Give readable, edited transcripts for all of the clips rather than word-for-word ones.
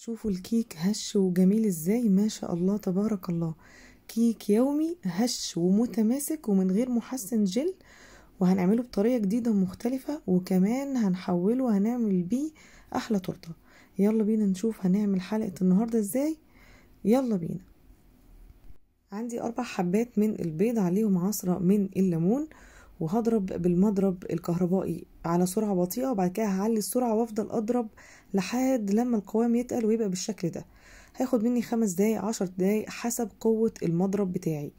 شوفوا الكيك هش وجميل ازاي، ما شاء الله تبارك الله. كيك يومي هش ومتماسك ومن غير محسن جل، وهنعمله بطريقة جديدة ومختلفة، وكمان هنحوله وهنعمل بيه احلى تورته. يلا بينا نشوف هنعمل حلقة النهاردة ازاي. يلا بينا. عندي 4 حبات من البيض، عليهم عصرة من الليمون، وهضرب بالمضرب الكهربائي على سرعة بطيئة، وبعد كده هعلي السرعة وافضل اضرب لحد لما القوام يتقل ويبقى بالشكل ده. هياخد مني 5 دقايق 10 دقايق حسب قوة المضرب بتاعي.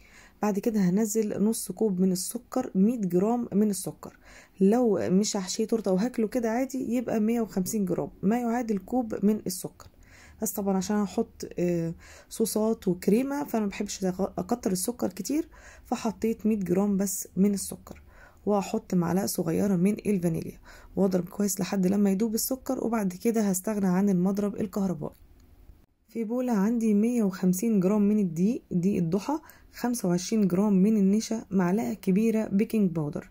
بعد كده هنزل نص كوب من السكر، 100 جرام من السكر. لو مش هحشيه تورته وهاكله كده عادي يبقى 150 جرام، ما يعادل كوب من السكر. بس طبعا عشان احط صوصات وكريمه فانا مبحبش اكتر السكر كتير، فحطيت 100 جرام بس من السكر. واحط معلقه صغيره من الفانيليا واضرب كويس لحد لما يدوب السكر، وبعد كده هستغنى عن المضرب الكهربائي. في بولة عندي 150 جرام من الدقيق، دقيق الضحى، 25 جرام من النشا، معلقه كبيره بيكنج باودر.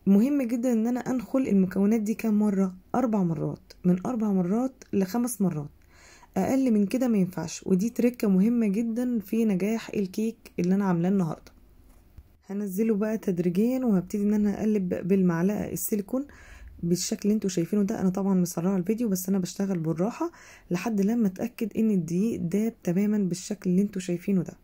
مهم جدا ان انا انخل المكونات دي كام مره؟ 4 مرات، من 4 مرات ل5 مرات، اقل من كده ما ينفعش. ودي تركه مهمه جدا في نجاح الكيك اللي انا عاملاه النهارده. هنزله بقى تدريجيا، وهبتدي ان انا اقلب بالمعلقه السيليكون بالشكل اللي انتوا شايفينه ده. انا طبعا مسرعه الفيديو بس انا بشتغل بالراحه لحد لما اتاكد ان الدقيق داب تماما بالشكل اللي انتوا شايفينه ده.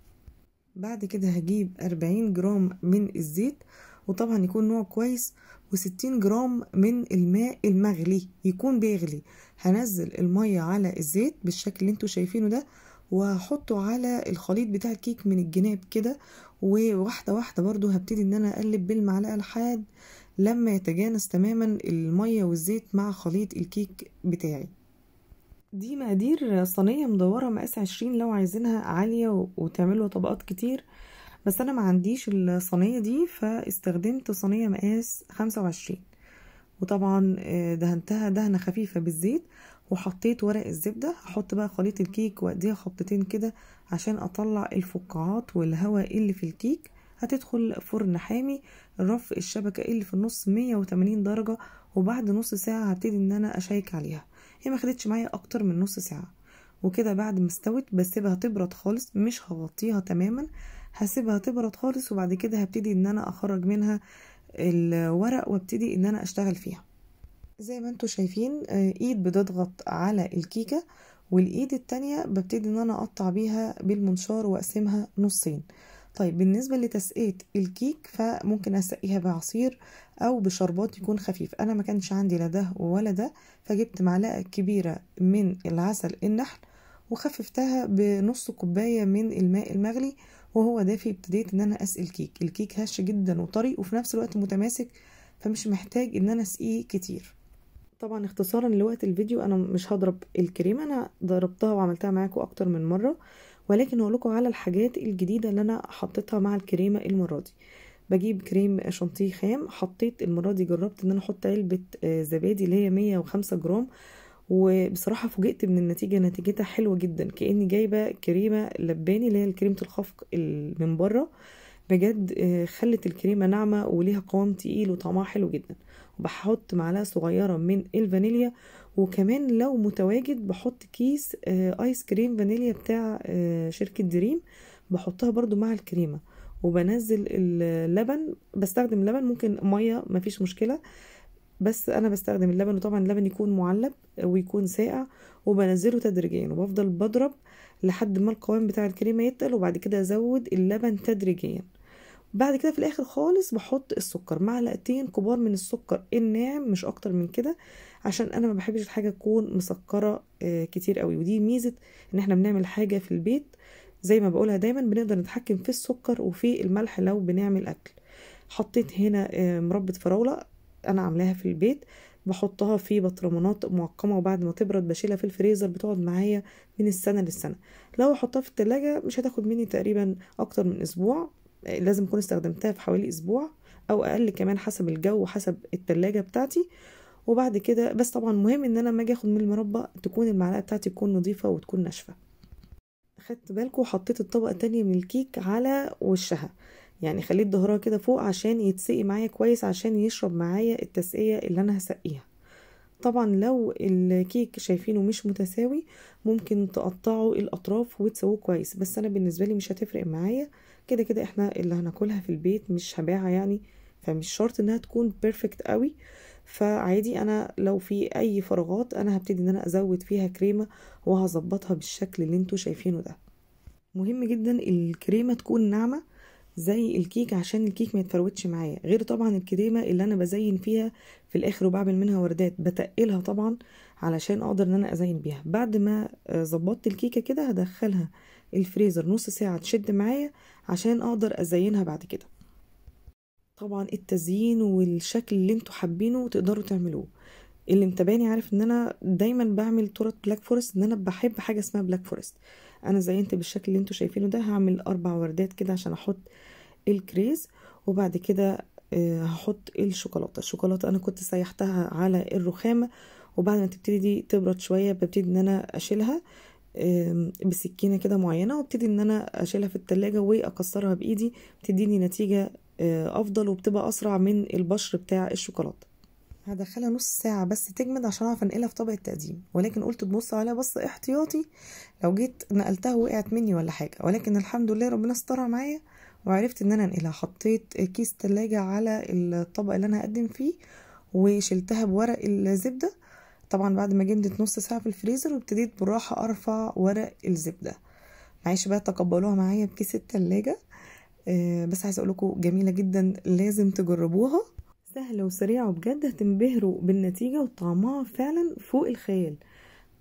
بعد كده هجيب 40 جرام من الزيت، وطبعا يكون نوع كويس، و60 جرام من الماء المغلي يكون بيغلي. هنزل المية على الزيت بالشكل اللي انتوا شايفينه ده، وهحطه على الخليط بتاع الكيك من الجناب كده، وواحدة واحدة برضو هبتدي ان انا اقلب بالمعلقة لحد لما يتجانس تماما المية والزيت مع خليط الكيك بتاعي. دي مقادير صينية مدورة مقاس 20 لو عايزينها عالية وتعملوا طبقات كتير، بس انا ما عنديش الصينية دي فاستخدمت صينية مقاس 25. وطبعا دهنتها دهنة خفيفة بالزيت، وحطيت ورق الزبدة. هحط بقى خليط الكيك واديها خبطتين كده عشان اطلع الفقاعات والهواء اللي في الكيك. هتدخل فرن حامي، الرف الشبكة اللي في النص 180 درجة، وبعد نص ساعة هبتدي ان انا اشيك عليها. هي ما خدتش معايا اكتر من نص ساعة. وكده بعد ما استوت بسيبها تبرد خالص، مش هغطيها تماما، هسيبها تبرد خالص، وبعد كده هبتدي ان انا اخرج منها الورق وابتدي ان انا اشتغل فيها. زي ما انتوا شايفين ايد بتضغط على الكيكة، والايد التانية ببتدي ان انا اقطع بيها بالمنشار واقسمها نصين. طيب بالنسبة لتسقية الكيك فممكن اسقيها بعصير او بشربات يكون خفيف. انا ما كانش عندي لا ده ولا ده، فجبت معلقة كبيرة من العسل النحل وخففتها بنص كوباية من الماء المغلي، وهو دافي ابتديت ان انا اسقي الكيك. الكيك هش جدا وطري وفي نفس الوقت متماسك، فمش محتاج ان انا اسقيه كتير. طبعا اختصارا لوقت الفيديو انا مش هضرب الكريمه، انا ضربتها وعملتها معاكم اكتر من مره، ولكن هقول لكم على الحاجات الجديده اللي انا حطيتها مع الكريمه المره دي. بجيب كريم شانتيه خام، حطيت المره دي جربت ان انا احط علبه زبادي اللي هي 105 جرام، وبصراحه فوجئت من النتيجه. نتيجتها حلوه جدا، كاني جايبه كريمه لباني اللي هي كريمه الخفق من بره. بجد خلت الكريمه ناعمه وليها قوام تقيل وطعمها حلو جدا. وبحط معلقه صغيره من الفانيليا، وكمان لو متواجد بحط كيس ايس كريم فانيليا بتاع شركه دريم، بحطها برضو مع الكريمه. وبنزل اللبن، بستخدم لبن ممكن ميه مفيش مشكله، بس انا بستخدم اللبن، وطبعا اللبن يكون معلب ويكون ساقع. وبنزله تدريجيا وبفضل بضرب لحد ما القوام بتاع الكريمه يتقل، وبعد كده ازود اللبن تدريجيا. بعد كده في الاخر خالص بحط السكر، معلقتين كبار من السكر الناعم مش اكتر من كده، عشان انا ما بحبش الحاجه تكون مسكره كتير قوي. ودي ميزه ان احنا بنعمل حاجه في البيت، زي ما بقولها دايما بنقدر نتحكم في السكر وفي الملح لو بنعمل اكل. حطيت هنا مربى فراوله انا عاملاها في البيت، بحطها في بطرمانات معقمه، وبعد ما تبرد بشيلها في الفريزر، بتقعد معايا من السنه للسنه. لو احطها في التلاجة مش هتاخد مني تقريبا اكتر من اسبوع، لازم اكون استخدمتها في حوالي اسبوع او اقل كمان حسب الجو وحسب التلاجة بتاعتي. وبعد كده بس طبعا مهم ان انا لما اجي اخد من المربى تكون المعلقه بتاعتي تكون نظيفه وتكون ناشفه. خدت بالكم حطيت الطبقه التانية من الكيك على وشها، يعني خليت ظهرها كده فوق عشان يتسقي معايا كويس، عشان يشرب معايا التسقيه اللي انا هسقيها. طبعا لو الكيك شايفينه مش متساوي ممكن تقطعوا الاطراف وتسووه كويس، بس انا بالنسبه لي مش هتفرق معايا، كده كده احنا اللي هناكلها في البيت مش هبيعها يعني، فمش شرط انها تكون بيرفكت قوي. فعادي انا لو في اي فراغات انا هبتدي ان انا ازود فيها كريمه وهظبطها بالشكل اللي انتوا شايفينه ده. مهم جدا الكريمه تكون ناعمه زي الكيك عشان الكيك ما يتفروتش معايا، غير طبعا الكريمه اللي انا بزين فيها في الاخر وبعمل منها وردات بتقلها طبعا علشان اقدر ان انا ازين بيها. بعد ما ظبطت الكيكه كده هدخلها الفريزر نص ساعه تشد معايا عشان اقدر ازينها بعد كده. طبعا التزيين والشكل اللي انتوا حابينه تقدروا تعملوه. اللي متابعني عارف ان انا دايما بعمل تورت بلاك فورست، ان انا بحب حاجه اسمها بلاك فورست. انا زينت بالشكل اللي انتوا شايفينه ده، هعمل 4 وردات كده عشان احط الكريز، وبعد كده هحط الشوكولاته انا كنت سيحتها على الرخامه، وبعد ما تبتدي تبرد شويه ببتدي ان انا اشيلها بسكينه كده معينه، وابتدي ان انا اشيلها في التلاجة واكسرها بايدي، بتديني نتيجه افضل وبتبقى اسرع من البشر بتاع الشوكولاته. هدخلها نص ساعة بس تجمد عشان اعرف انقلها في طبق التقديم، ولكن قلت تبص عليها بص احتياطي لو جيت نقلتها وقعت مني ولا حاجة، ولكن الحمد لله ربنا استرها معايا وعرفت ان انا انقلها. حطيت كيس تلاجة على الطبق اللي انا هقدم فيه وشلتها بورق الزبدة، طبعا بعد ما جمدت نص ساعة في الفريزر، وابتديت بالراحة ارفع ورق الزبدة. معلش بقى تقبلوها معايا بكيس التلاجة. بس عايزة اقولكم جميلة جدا لازم تجربوها، سهلة وسريعة وبجد هتنبهروا بالنتيجة وطعمها فعلا فوق الخيال.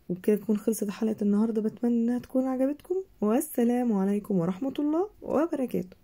وبكده تكون خلصت حلقة النهاردة، بتمنى انها تكون عجبتكم، والسلام عليكم ورحمة الله وبركاته.